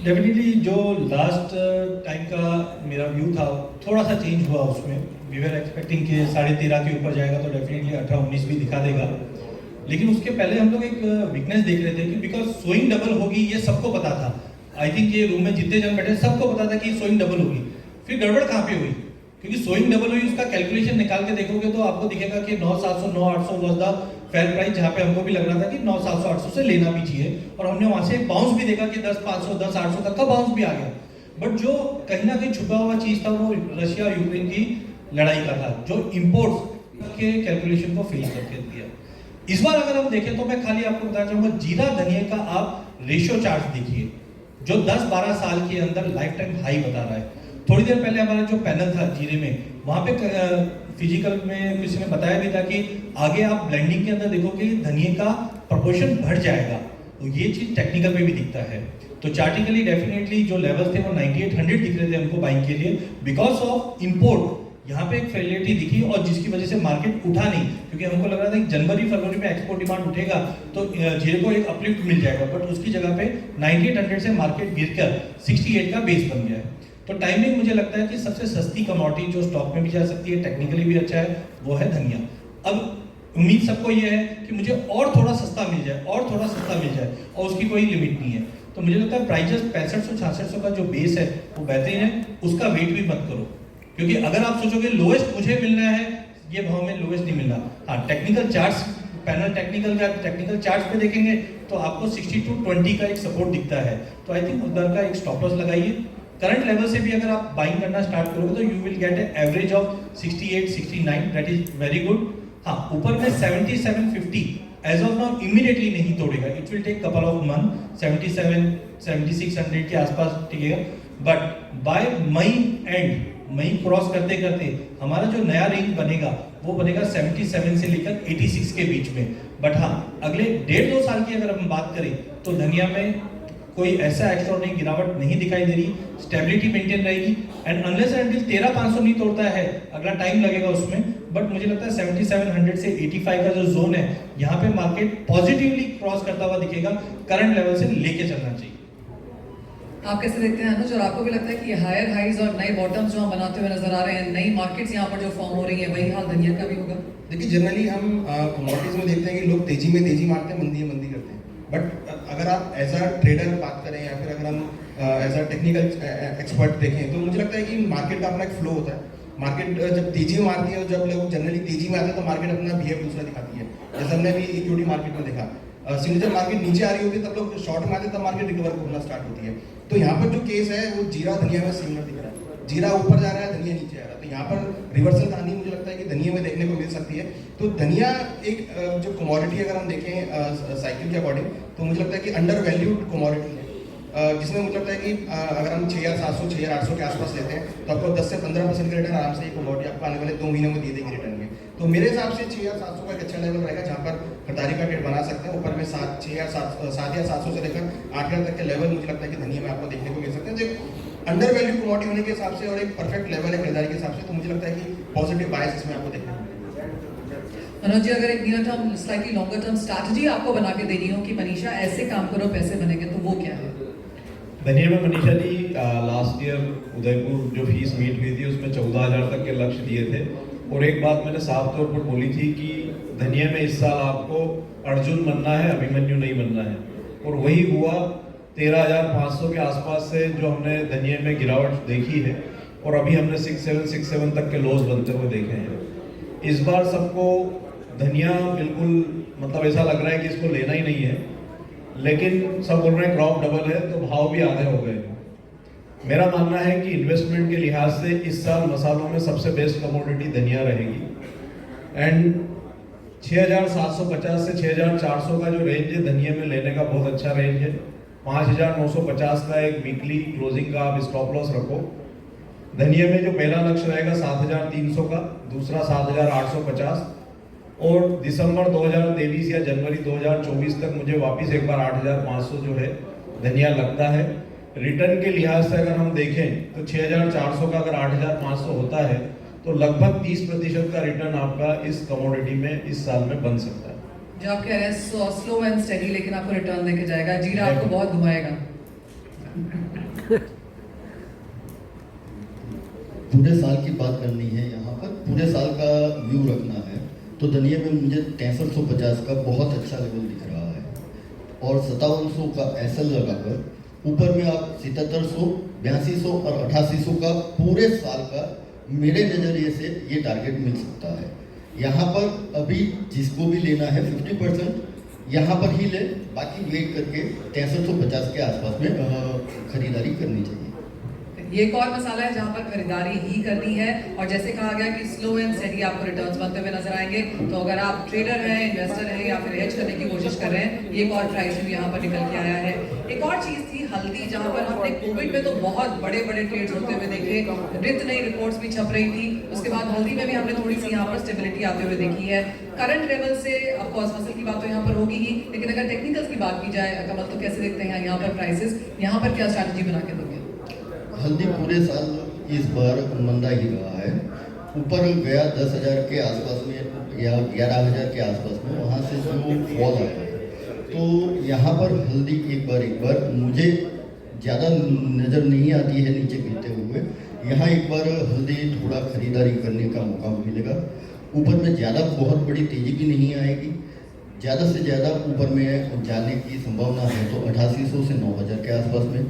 डेफिनेटली जो लास्ट टाइम का मेरा व्यू था थोड़ा सा चेंज हुआ उसमें। वी वर एक्सपेक्टिंग कि 13.5 के ऊपर जाएगा तो डेफिनेटली 18-19 भी दिखा देगा, लेकिन उसके पहले हम लोग एक वीकनेस देख रहे थे कि बिकॉज सोइंग डबल होगी ये सबको पता था। आई थिंक ये रूम में जितने जन बैठे सबको पता था कि सोइंग डबल होगी। फिर गड़बड़ कहाँ पे हुई, क्योंकि सोइंग डबल हुई उसका कैलकुलेशन निकाल के देखोगे तो आपको दिखेगा कि 9,700 9,800 वाज द फेयर प्राइस, जहाँ पे हमको भी लग रहा था कि 9,700 800 से लेना भी चाहिए, और हमने वहाँ से बाउंस भी देखा कि 10,500 10,800 तक का बाउंस भी आ गया। बट जो कहीं ना कहीं छुपा हुआ चीज था वो रशिया और यूक्रेन की लड़ाई का था, जो इम्पोर्ट्स के कैलकुलेशन को फेल करके दिया। इस बार अगर हम देखें तो मैं खाली आपको बताना चाहूंगा, जीरा धनिया का आप रेशियो चार्ट देखिए जो 10-12 साल के अंदर लाइफ टाइम हाई बता रहा है। थोड़ी देर पहले हमारा जो पैनल था जीरे में, वहाँ पे फिजिकल में किसी ने बताया भी था कि आगे आप ब्लेंडिंग के अंदर देखोगे धनिया का प्रोपोर्शन बढ़ जाएगा, तो ये चीज टेक्निकल में भी दिखता है। तो चार्टिकली डेफिनेटली जो लेवल थे वो 9800 दिख रहे थे हमको बाइंग के लिए, बिकॉज ऑफ इंपोर्ट यहाँ पे एक फेलियरिटी दिखी, और जिसकी वजह से मार्केट उठा नहीं, क्योंकि हमको लग रहा था कि जनवरी फरवरी में एक्सपोर्ट डिमांड उठेगा तो जीरे को एक अपलिफ्ट मिल जाएगा, बट उसकी जगह पे 9800 से मार्केट गिरकर 68 का बेस बन गया है। तो टाइमिंग मुझे लगता है कि सबसे सस्ती कमोडिटी जो स्टॉक में भी जा सकती है, टेक्निकली भी अच्छा है, वो है धनिया। अब उम्मीद सबको ये है कि मुझे और थोड़ा सस्ता मिल जाए, और थोड़ा सस्ता मिल जाए, और उसकी कोई लिमिट नहीं है। तो मुझे लगता है प्राइजेस 6500-6600 का जो बेस है वो बेहतरीन है, उसका वेट भी मत करो, क्योंकि अगर आप सोचोगे लोएस्ट मुझे मिलना है, ये भाव में लोएस्ट नहीं मिलना। हाँ, technical charts, panel technical charts पे देखेंगे तो आपको 60-20 का एक सपोर्ट दिखता है। तो आई थिंक उधर का एक स्टॉप लॉस लगाइए। करंट लेवल से भी अगर आप बाइंग करना स्टार्ट करोगे तो you will get a average of 68-69, that is very good. हाँ, ऊपर में 7750 एज ऑफ नाउ इमीडिएटली नहीं तोड़ेगा, it will take couple of month, 77-7600 के आसपास टिकेगा, but by May end, May cross करते करते हमारा जो नया रेंज बनेगा वो बनेगा 77 से लेकर 86 के बीच में। बट हाँ, अगले 1.5-2 साल की अगर हम बात करें तो धनिया में कोई ऐसा एक्स्ट्राऑर्डिनरी गिरावट नहीं दिखाई दे रही, स्टेबिलिटी मेंटेन रहेगी, एंड अनलेस एंड अंटिल 13500 नहीं तोड़ता है, अगला टाइम लगेगा उसमें, बट मुझे लगता है 7700 से 85 का जो जोन है यहाँ पे मार्केट पॉजिटिवली क्रॉस करता हुआ दिखेगा, करंट लेवल से लेके चलना चाहिए। आप कैसे देखते हैं अनुज, और आपको भी लगता है कि हायर हाइज और नए बॉटम्स जो हम बनाते हुए नजर आ रहे हैं, नई मार्केट्स यहाँ पर जो फॉर्म हो रही है, वही हाल धनिया का भी होगा? देखिए जनरली हम कमोडिटीज में देखते हैं कि लोग तेजी में तेजी मारते हैं, मंदी में मंदी करते हैं, बट अगर आप एज अ ट्रेडर बात करें या फिर अगर हम एज अ टेक्निकल एक्सपर्ट देखें तो मुझे लगता है कि मार्केट का अपना एक फ्लो होता है। मार्केट जब तेजी में मारती है, जब लोग जनरली तेजी में आते हैं तो मार्केट अपना बिहेव दूसरा दिखाती है, जैसे हमने भी इक्विटी मार्केट में देखा। जब मार्केट नीचे आ रही होती है तब लोग शॉर्ट में आते हैं, तब मार्केट रिकवर होना स्टार्ट होती है। तो यहाँ पर जो केस है वो जीरा धनिया में सिमिलर दिख रहा है, जीरा ऊपर जा रहा है, धनिया नीचे आ रहा है, तो यहाँ पर रिवर्सल कहानी मुझे लगता है कि धनिया में देखने को मिल सकती है। तो धनिया एक जो कमोडिटी अगर हम देखें साइकिल के अकॉर्डिंग, तो मुझे लगता है कि अंडर वैल्यूड कमोडिटी है, जिसमें मुझे लगता है कि अगर हम 6700 6800 के आसपास लेते हैं तो आपको 10 से 15% का रिटर्न आराम से ये कमोडिटी आपको आने वाले 2 महीनों में दे देगी रिटर्न में। तो मेरे हिसाब से 6700 का एक अच्छा लेवल रहेगा जहाँ पर खरीदारी का ट्रेड बना सकते हैं। ऊपर में 7,700 से लेकर 8,000 तक के लेवल मुझे लगता है कि धनिया में आपको देखने को मिल सकते हैं। जो अंडर वैल्यू कमोडिटी होने के हिसाब से और एक परफेक्ट लेवल है खरीदारी के हिसाब से, तो मुझे लगता है कि पॉजिटिव बायस इसमें आपको देखने को मिलेगा। मनोज जी, अगर एक near term slightly longer term strategy आपको बना के देनी हो कि मनीषा ऐसे काम करो पैसे बनेंगे, तो वो क्या है? धनिया में मनीषा जी लास्ट ईयर उदयपुर जो फीस मीट हुई थी उसमें 14,000 तक के लक्ष्य दिए थे, और एक बात मैंने साफ तौर पर बोली थी कि धनिया में इस साल आपको अर्जुन बनना है, अभिमन्यु नहीं बनना है, और वही हुआ। 13,500 के आसपास से जो हमने धनिया में गिरावट देखी है, और अभी हमने 67 तक के लॉस बनते हुए देखे हैं। इस बार सबको धनिया बिल्कुल मतलब ऐसा लग रहा है कि इसको लेना ही नहीं है, लेकिन सब बोल रहे हैं क्रॉप डबल है तो भाव भी आधे हो गए। मेरा मानना है कि इन्वेस्टमेंट के लिहाज से इस साल मसालों में सबसे बेस्ट कमोडिटी धनिया रहेगी, एंड 6,750 से 6,400 का जो रेंज है धनिया में लेने का बहुत अच्छा रेंज है। 5,950 का एक वीकली क्लोजिंग का आप स्टॉप लॉस रखो। धनिया में जो पहला लक्ष्य रहेगा 7,300 का, दूसरा 7,850, और दिसंबर 2023 या जनवरी 2024 तक मुझे वापस एक बार 8,500 जो है धनिया लगता है। रिटर्न के लिहाज से अगर हम देखें तो 6,400 का अगर 8,500 होता है तो लगभग 30% का रिटर्न आपका इस कमोडिटी में इस साल में बन सकता है। जो आप कह रहे हैं स्लो एंड स्टेडी, लेकिन आपको रिटर्न देके जाएगा, जीरा आपको बहुत घुमाएगा। पूरे साल की बात करनी है, यहाँ पर पूरे साल का व्यू रखना है, तो धनिया में मुझे 6350 का बहुत अच्छा लेवल दिख रहा है, और 5700 का एसएल लगाकर ऊपर में आप 7700, 8200 और 8800 का पूरे साल का मेरे नज़रिए से ये टारगेट मिल सकता है। यहाँ पर अभी जिसको भी लेना है 50% यहाँ पर ही ले, बाकी वेट करके 6350 के आसपास में खरीदारी करनी चाहिए। ये एक और मसाला है जहाँ पर खरीदारी ही करनी है, और जैसे कहा गया कि स्लो एंड स्टेडी आपको रिटर्न्स बनते हुए नजर आएंगे। तो अगर आप ट्रेडर हैं, इन्वेस्टर हैं, या फिर हेज करने की कोशिश कर रहे हैं, ये एक और प्राइस भी यहाँ पर निकल के आया है। एक और चीज थी हल्दी, जहाँ पर हमने कोविड में तो बहुत बड़े बड़े ट्रेड्स होते हुए देखे, नित नई रिपोर्ट्स भी छप रही थी, उसके बाद हल्दी में भी हमने थोड़ी सी यहाँ पर स्टेबिलिटी आते हुए देखी है। करंट लेवल से ऑफकोर्स फसल की बात तो यहाँ पर होगी ही, लेकिन अगर टेक्निकल्स की बात की जाए कमल, तो कैसे देखते हैं यहाँ पर प्राइसेस, यहाँ पर क्या स्ट्रैटेजी बना के दोगे? हल्दी पूरे साल इस बार मंदा ही रहा है, ऊपर गया 10,000 के आसपास में या 11,000 के आसपास में, वहाँ से जो फॉल आया है, तो यहाँ पर हल्दी एक बार मुझे ज़्यादा नज़र नहीं आती है नीचे गिरते हुए। यहाँ एक बार हल्दी थोड़ा खरीदारी करने का मौका मिलेगा। ऊपर में ज़्यादा बहुत बड़ी तेज़ी भी नहीं आएगी, ज़्यादा से ज़्यादा ऊपर में जाने की संभावना है तो 8,800 से 9,000 के आसपास में,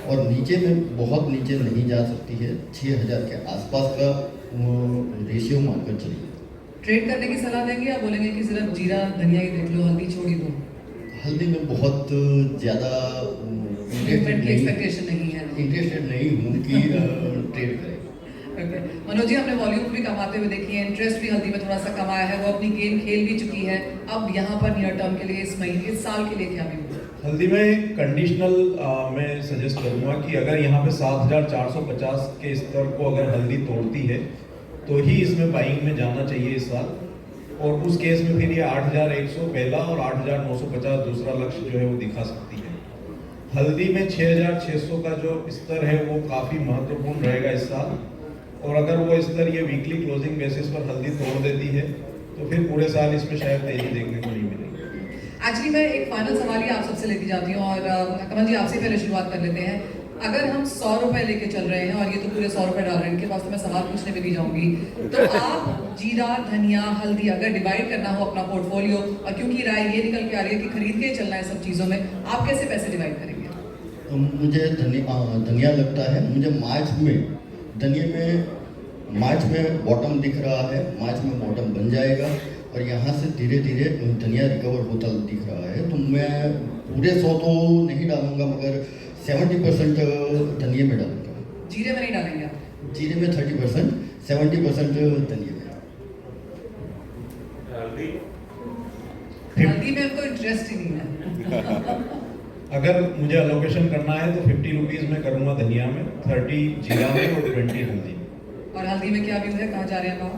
और नीचे में बहुत नीचे नहीं जा सकती है, 6,000 के आसपास का रेशियो मानकर चलिए। ट्रेड करने की सलाह देंगे या बोलेंगे कि सिर्फ जीरा धनिया ही देख लो, हल्दी छोड़ ही दो? हल्दी में बहुत ज़्यादा एक्सपेक्टेशन नहीं है, इंटरेस्टेड नहीं हूँ कि ट्रेड करें। ओके मनोज जी, हमने वॉल्यूम भी कमाते हुए देखी है, इंटरेस्ट भी हल्दी में थोड़ा सा कमाया है, वो अपनी गेम खेल भी चुकी है। अब यहाँ पर नियर टर्म के लिए इस साल के लिए क्या भी होगा? हल्दी में कंडीशनल मैं सजेस्ट करूंगा कि अगर यहाँ पे 7,450 के स्तर को अगर हल्दी तोड़ती है तो ही इसमें बाइंग में जाना चाहिए इस साल, और उस केस में फिर ये 8,100 पहला और 8,950 दूसरा लक्ष्य जो है वो दिखा सकती है। हल्दी में 6,600 का जो स्तर है वो काफ़ी महत्वपूर्ण रहेगा इस साल, और अगर वो स्तर ये वीकली क्लोजिंग बेसिस पर हल्दी तोड़ देती है तो फिर पूरे साल इसमें शायद तेजी देखने को नहीं मिलेगी। एक्चुअली मैं एक फाइनल सवाल ही आप सबसे लेती जाती हूँ, और कमल जी आपसे पहले शुरुआत कर लेते हैं। अगर हम 100 रुपए लेके चल रहे हैं और ये तो पूरे 100 रुपए डाल रहे हैं, इनके पास तो मैं सवाल पूछने भी नहीं जाऊंगी, तो आप जीरा, धनिया, हल्दी अगर डिवाइड करना हो अपना पोर्टफोलियो, और क्योंकि राय ये निकल के आ रही है कि खरीद के ही चलना है सब चीज़ों में, आप कैसे पैसे डिवाइड करेंगे? तो मुझे धनिया लगता है, मुझे मार्च में बॉटम दिख रहा है, मार्च में बॉटम बन जाएगा और यहाँ से धीरे धीरे धनिया रिकवर होता दिख रहा है। तो मैं पूरे 100 तो नहीं डालूंगा, मगर 70% धनिया में डालूंगा। जीरे में नहीं डालेंगे आप? जीरे में 30%, 70% धनिया में। हल्दी में हमको इंटरेस्ट ही नहीं है। अगर मुझे अलोकेशन करना है तो 50 रुपीज़ में करूँगा धनिया में, 30 जीरा में और 20 हल्दी। और हल्दी में क्या व्यू है, कहाँ जा रहे हैं भाव?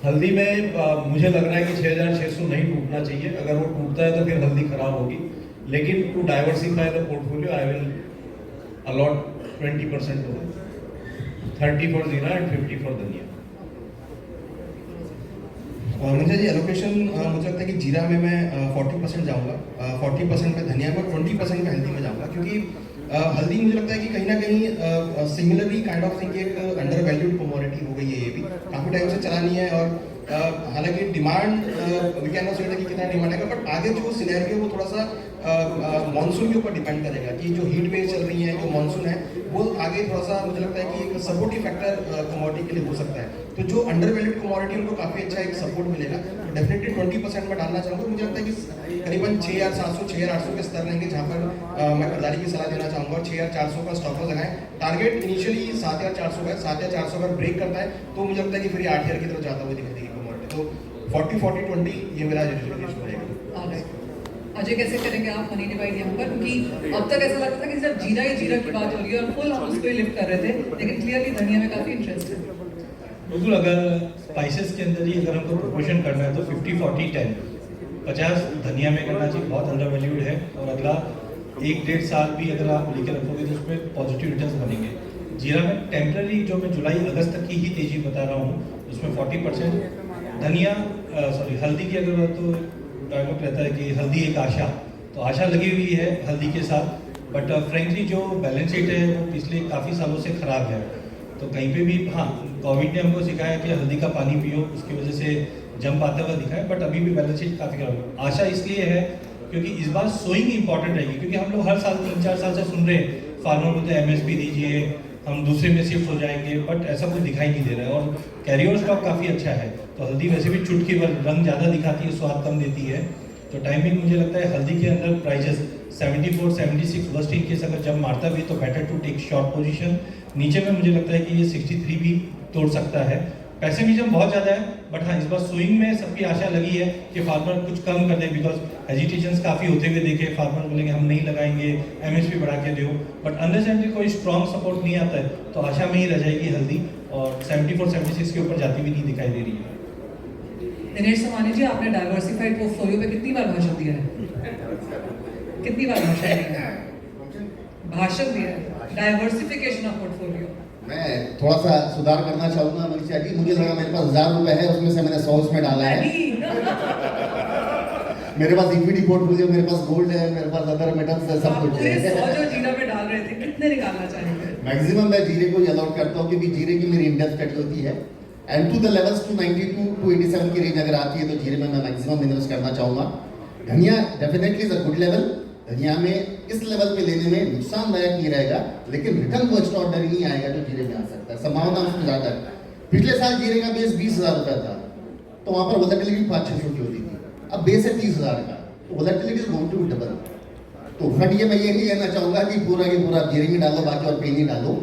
हल्दी में मुझे लग रहा है कि 6,600 नहीं टूटना चाहिए, अगर वो टूटता है तो फिर हल्दी खराब होगी, लेकिन to diversify the portfolio I will allot 20% to 30 for jeera and 50 for dhania. मुझे जी एलोकेशन मुझे लगता है कि जीरा में मैं 40% जाऊँगा, 40% में धनिया में, 20% में हल्दी में जाऊँगा, क्योंकि हल्दी मुझे लगता है कि कहीं ना कहीं सिमिलरली काइंड ऑफ थिंग एक अंडर वैल्यूड कमोडिटी हो गई है, ये भी काफ़ी टाइम से चला नहीं है। और हालांकि डिमांड वी कैन नॉट से कि कितना डिमांड है, बट आगे जो सिनेरियो वो थोड़ा सा मानसून के ऊपर डिपेंड करेगा कि जो हीट वेव चल रही है, जो मानसून है, वो आगे थोड़ा सा मुझे लगता है कि एक सपोर्टिव फैक्टर कमोडिटी के लिए हो सकता है। तो जो अंडर वैल्यूड कमोडिटी उनको काफ़ी अच्छा एक सपोर्ट मिलेगा, तो डेफिनेटली 20% में डालना चाहूँगा। मुझे लगता है कि करीबन 6,700 6,800 के स्तर रहेंगे, जहाँ पर मैं खरीदारी की सलाह देना चाहूँगा। और 6,400 का स्टॉप लॉस लगाएं। टारगेट इनिशियली 7,400 का है, 7,400 अगर ब्रेक करता है तो मुझे लगता है कि फिर 8,000 की तरफ जाता हुआ दिखाई देगी कमोडिटी। तो 40-40-20 ये मेरा रेशो रहेगा। अजय, कैसे करेंगे आप मनी डिवाइड यहाँ पर? क्योंकि अब तक ऐसा लगता था कि सिर्फ जीरा ही जीरा की बात हो रही है और फुल हम उसको ही लिफ्ट कर रहे थे, लेकिन क्लियरली धनिया में काफ़ी इंटरेस्ट है। बिल्कुल, अगर स्पाइसेस के अंदर ही अगर हमको प्रोपोर्शन करना है तो 50-40-10, 50 धनिया में करना चाहिए, बहुत अंडर वैल्यूड है, और अगला 1-1.5 साल भी अगर आप लेकर रखोगे तो उसमें पॉजिटिव रिटर्न्स बनेंगे। जीरा में टेम्पररी जो मैं जुलाई अगस्त तक की ही तेजी बता रहा हूँ, उसमें 40%, धनिया हल्दी की अगर तो डायलॉग रहता है कि हल्दी एक आशा, तो आशा लगी हुई है हल्दी के साथ, बट फ्रेंकली जो बैलेंस शीट है वो पिछले काफ़ी सालों से ख़राब है। तो कहीं पे भी, हाँ, कोविड ने हमको सिखाया कि हल्दी का पानी पियो, उसकी वजह से जंप आता हुआ दिखा है, बट अभी भी बैलेंस शीट काफ़ी खराब है। आशा इसलिए है क्योंकि इस बार सोइंग इंपॉर्टेंट रहेगी, क्योंकि हम लोग हर साल 3-4 साल से सुन रहे हैं फार्मर बोलते हैं MSP दीजिए, हम दूसरे में शिफ्ट हो जाएंगे, बट ऐसा कुछ दिखाई नहीं दे रहा है, और कैरी ओवर स्टॉक काफ़ी अच्छा है। तो हल्दी वैसे भी चुटकी भर रंग ज़्यादा दिखाती है, स्वाद कम देती है। तो टाइमिंग मुझे लगता है हल्दी के अंदर प्राइजेस 74-76 वर्स्ट इन केस अगर जब मारता भी तो better to take short position. नीचे में मुझे लगता है कि ये 63 भी तोड़ सकता है। पैसिमिज्म बहुत ज़्यादा है, बट हाँ, इस बार स्विंग में सबकी आशा लगी है कि फार्मर कुछ कम कर दे, बिकॉज हेजिटेशंस काफ़ी होते हुए देखे, फार्मर बोलेंगे हम नहीं लगाएंगे, MSP बढ़ा के दो, बट अनलेस एंड कोई स्ट्रॉन्ग सपोर्ट नहीं आता है तो आशा में ही रह जाएगी हल्दी, और 74-76 के ऊपर जाती भी नहीं दिखाई दे रही है। दिनेश समानी जी, आपने डाइवर्सिफाइड पोर्टफोलियो पे कितनी बार भाषण दिया है? कितनी बार भाषण दिया है डाइवर्सिफिकेशन ऑफ पोर्टफोलियो? मैं थोड़ा सा सुधार करना चाहूंगा मनीषा जी। मुझे लगा मेरे पास 1,000 रुपए है, उसमें से मैंने 100 उसमें डाला है। मेरे पास इक्विटी पोर्टफोलियो, मेरे पास गोल्ड है, मेरे पास अदर मेटल्स है, सब कुछ है। 100 जो जीरा में डाल रहे थे, कितने निकालना चाहेंगे? मैक्सिमम मैं जीरे को अलॉट करता हूँ, क्योंकि जीरे की मेरी इंडेक्स स्टडी होती है, एंड टू द लेवल्स 292-287 की रेंज अगर आती है तो जीरे में मैं मैक्सिमम इन्वेस्ट करना चाहूँगा। धनिया definitely is a good level. धनिया में इस लेवल पे लेने में नुकसानदायक नहीं रहेगा, लेकिन रिटर्न वो एक्स्ट्राऑर्डिनरी नहीं आएगा जो जीरे में आ सकता है, संभावना उसमें ज़्यादा है। पिछले साल जीरे का बेस 20,000 रुपये था, तो वहाँ पर वोलेटिलिटी 500-600 की होती थी, अब बेस है 30,000 का, तो volatility is going to double. तो बट ये मैं ये नहीं कहना चाहूँगा कि पूरा जीरे में डालो बाकी और पे नहीं डालो।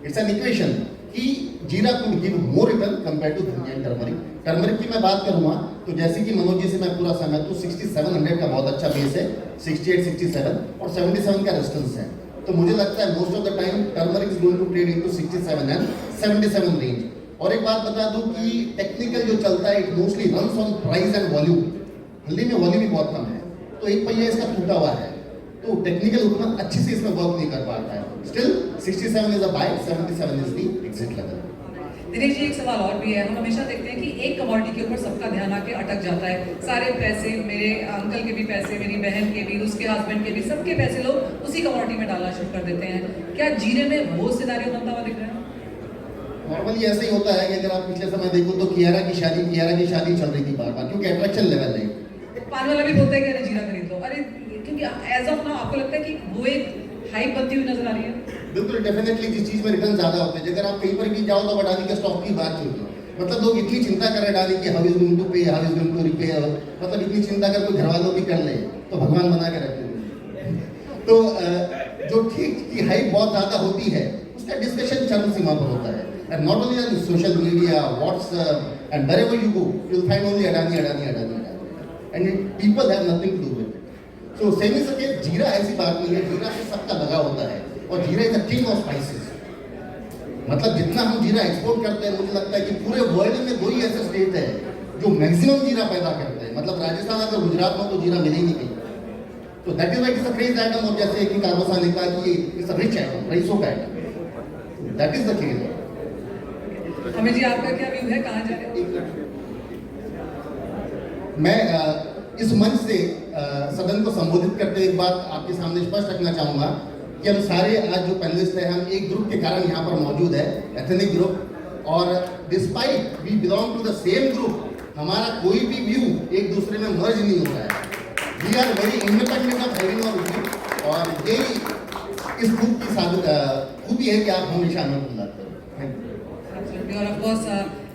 इट्स एन इक्वेशन कि jeera could give more return compare to dhania and turmeric. Turmeric की मैं बात करूंगा तो जैसे कि मनोज जी से मैं पूरा सहमत हूँ, 6700 का बहुत अच्छा बेस है, 68, 67 और 77 का रेजिस्टेंस है। तो मुझे लगता है most of the time turmeric is going to trade into 67 and 77 range. और एक बात बता दूं कि टेक्निकल जो चलता है it mostly runs on price and volume. हल्दी में वॉल्यूम भी बहुत कम है, तो एक पहिया इसका टूटा हुआ है, तो टेक्निकल उतना अच्छे से इसमें वर्क नहीं कर पाता है। Still 67 is a buy, 77 is the exit level. Dinesh ji, एक सवाल और भी है। हम हमेशा देखते हैं कि एक कमोडिटी के ऊपर सबका ध्यान आके अटक जाता है। सारे पैसे, मेरे अंकल के भी पैसे, मेरी बहन के भी, उसके हस्बैंड के भी, सबके पैसे लोग उसी कमोडिटी में डालना शुरू कर देते हैं। क्या जीरे में वो सिनेरियो बनता हुआ दिख रहा है? नॉर्मली ऐसे ही होता है कि अगर आप पिछले समय देखो तो कियारा की शादी चल रही थी बार बार, क्योंकि अट्रैक्शन लेवल है। पान वाला भी बोलता है कि अरे जीरा खरीद लो, अरे क्योंकि एज ऑफ नाउ आपको लगता है कि वो एक हाइप बनती हुई नजर आ रही है? बिल्कुल, डेफिनेटली जिस चीज में रिटर्न ज्यादा होते हैं, अगर आप कहीं पर भी जाओ तो अडानी के स्टॉक की बात होगी। मतलब लोग इतनी चिंता कर रहे हैं अडानी की, how is going to pay, how is going to repay, मतलब इतनी चिंता अगर कोई घर वालों की कर ले तो भगवान बना के रखते हैं। तो जो ठीक की हाइप बहुत ज्यादा होती है उसका डिस्कशन चरम सीमा पर होता है। And not only on social media, WhatsApp, and wherever you go, you'll find only Adani. And people have nothing to do with it. So same is the case, जीरा ऐसी बात नहीं है, जीरा से सबका लगा होता है, और जीरा is the king of spices. मतलब जितना हम जीरा एक्सपोर्ट करते हैं, मुझे लगता है कि पूरे वर्ल्ड में दो ही ऐसे स्टेट है जो मैक्सिमम जीरा पैदा करते हैं। मतलब राजस्थान अगर गुजरात में तो जीरा मिले ही नहीं कहीं। तो that is why it's a craze item, और जैसे कि कार्बोसा ने कहा कि इट्स अ रिच आइटम, रईसों का item. That is the case. हमें जी, आपका क्या व्यू है, कहाँ जा रहे हैं? मैं इस मंच से सदन को संबोधित करते एक बात आपके सामने स्पष्ट रखना चाहूंगा कि हम सारे आज जो पैनलिस्ट हैं, हम एक ग्रुप के कारण यहाँ पर मौजूद है, एथनिक ग्रुप, और despite we belong to the same group, हमारा कोई भी व्यू एक दूसरे में मर्ज नहीं हो रहा है। We are very independent of having our view, और यही इस ग्रुप की खूबी है कि आप हमेशा आनंद दिलाते हैं। और ऑफ कोर्स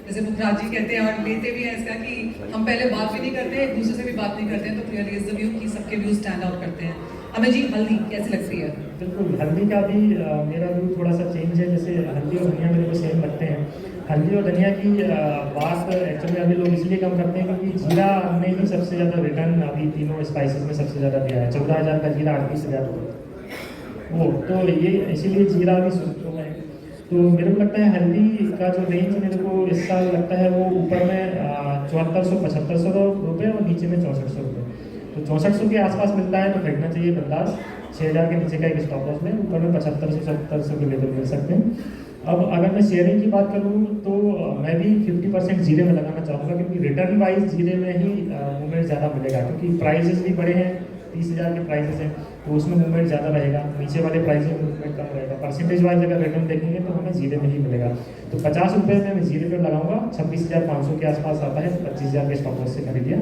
जैसे मुखराज जी कहते हैं और लेते भी हैं इसका कि हम पहले बात भी नहीं करते, एक दूसरे से भी बात नहीं करते हैं, तो क्लियरली इज द व्यू कि सबके व्यू स्टैंड आउट करते हैं। हमें जी, हल्दी कैसी लगती है? बिल्कुल, हल्दी का भी मेरा व्यू थोड़ा सा चेंज है। जैसे हल्दी और धनिया मेरे को सेम लगते हैं। हल्दी और धनिया की बात एक्चुअली अभी लोग इसलिए कम करते हैं क्योंकि जीरा ने ही सबसे ज़्यादा रिटर्न अभी तीनों स्पाइसेस में सबसे ज़्यादा दिया है। 14,000 का जीरा 38,000 वो, तो ये इसीलिए जीरा भी सुर्खियों में है। तो मेरे को लगता है हल्दी का जो रेंज मेरे को इस साल लगता है वो ऊपर में 7400-7500 रुपये और नीचे में 6400 रुपये। तो 6400 के आसपास मिलता है तो खरीदना चाहिए बिंदास। 6000 के नीचे का एक स्टॉप लॉस में, ऊपर में 7500-7700 के लेवल मिल सकते हैं। अब अगर मैं शेयरिंग की बात करूँ तो मैं भी 50% जीरे में लगाना चाहूँगा, क्योंकि रिटर्न वाइज जीरे में ही मूवमेंट ज़्यादा मिलेगा, क्योंकि प्राइजेस भी बड़े हैं, 30,000 के प्राइसेस हैं, तो उसमें मूवमेंट ज़्यादा रहेगा। नीचे वाले प्राइस में मूवमेंट कम रहेगा। परसेंटेज वाइज अगर रिटर्न देखेंगे तो हमें जीरे में ही मिलेगा। तो 50 रुपये में मैं जीरे पे लगाऊंगा, 26,500 के आसपास आता है, 25,000 के स्टॉक लॉस से खरीदिए।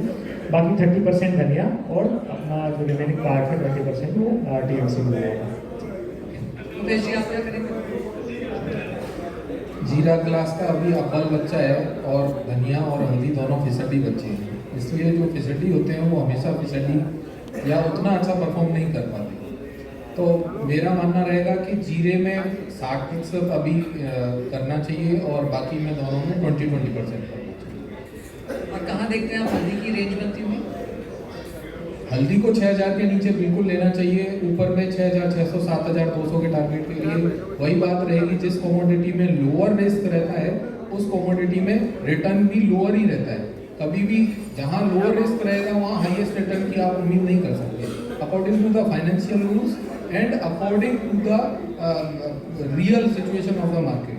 बाकी 30% धनिया और अपना जो रिमेनिंग पार्ट है 20% वो TMC में लगाऊंगा। उमेश जी, आप क्या करेंगे? जीरा ग्लास का अभी अव्वल बच्चा है और धनिया और हल्दी दोनों फीसदी बच्चे हैं, इसलिए जो फीसदी होते हैं वो हमेशा फीसदी या उतना अच्छा परफॉर्म नहीं कर पाते। तो मेरा मानना रहेगा कि जीरे में 60% अभी करना चाहिए और बाकी में दोनों में 20% करना चाहिए। और कहाँ देखते हैं आप हल्दी की रेंज बनती हुई? हल्दी को 6,000 के नीचे बिल्कुल लेना चाहिए, ऊपर में 6,600 7,200 के टारगेट के लिए। वही बात रहेगी, जिस कमोडिटी में लोअर रिस्क रहता है उस कमोडिटी में रिटर्न भी लोअर ही रहता है। कभी भी जहां लोअर रिस्क रहेगा वहां हाईएस्ट रिटर्न की आप उम्मीद नहीं कर सकते, according to the financial rules and according to the real situation of the market.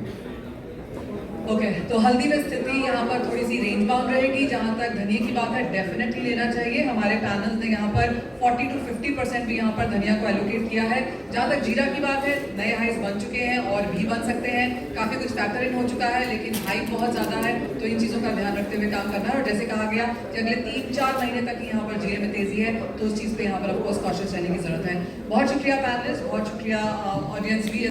Okay, तो हल्दी में स्थिति यहाँ पर थोड़ी सी रेंज बाउंड रहेगी। जहाँ तक धनिया की बात है, डेफिनेटली लेना चाहिए। हमारे पैनल्स ने यहाँ पर 40 to 50% भी यहाँ पर धनिया को एलोकेट किया है। जहाँ तक जीरा की बात है, नए हाइस बन चुके हैं और भी बन सकते हैं, काफ़ी कुछ फैक्टर इन हो चुका है, लेकिन हाइप बहुत ज़्यादा है, तो इन चीज़ों का ध्यान रखते हुए काम करना है। और जैसे कहा गया कि अगले 3-4 महीने तक ही यहाँ पर जीरे में तेज़ी है, तो उस चीज़ पर यहाँ पर ऑफकोर्स कॉशियस रहने की ज़रूरत है। बहुत शुक्रिया पैनलिस्ट, बहुत शुक्रिया ऑडियंस भी।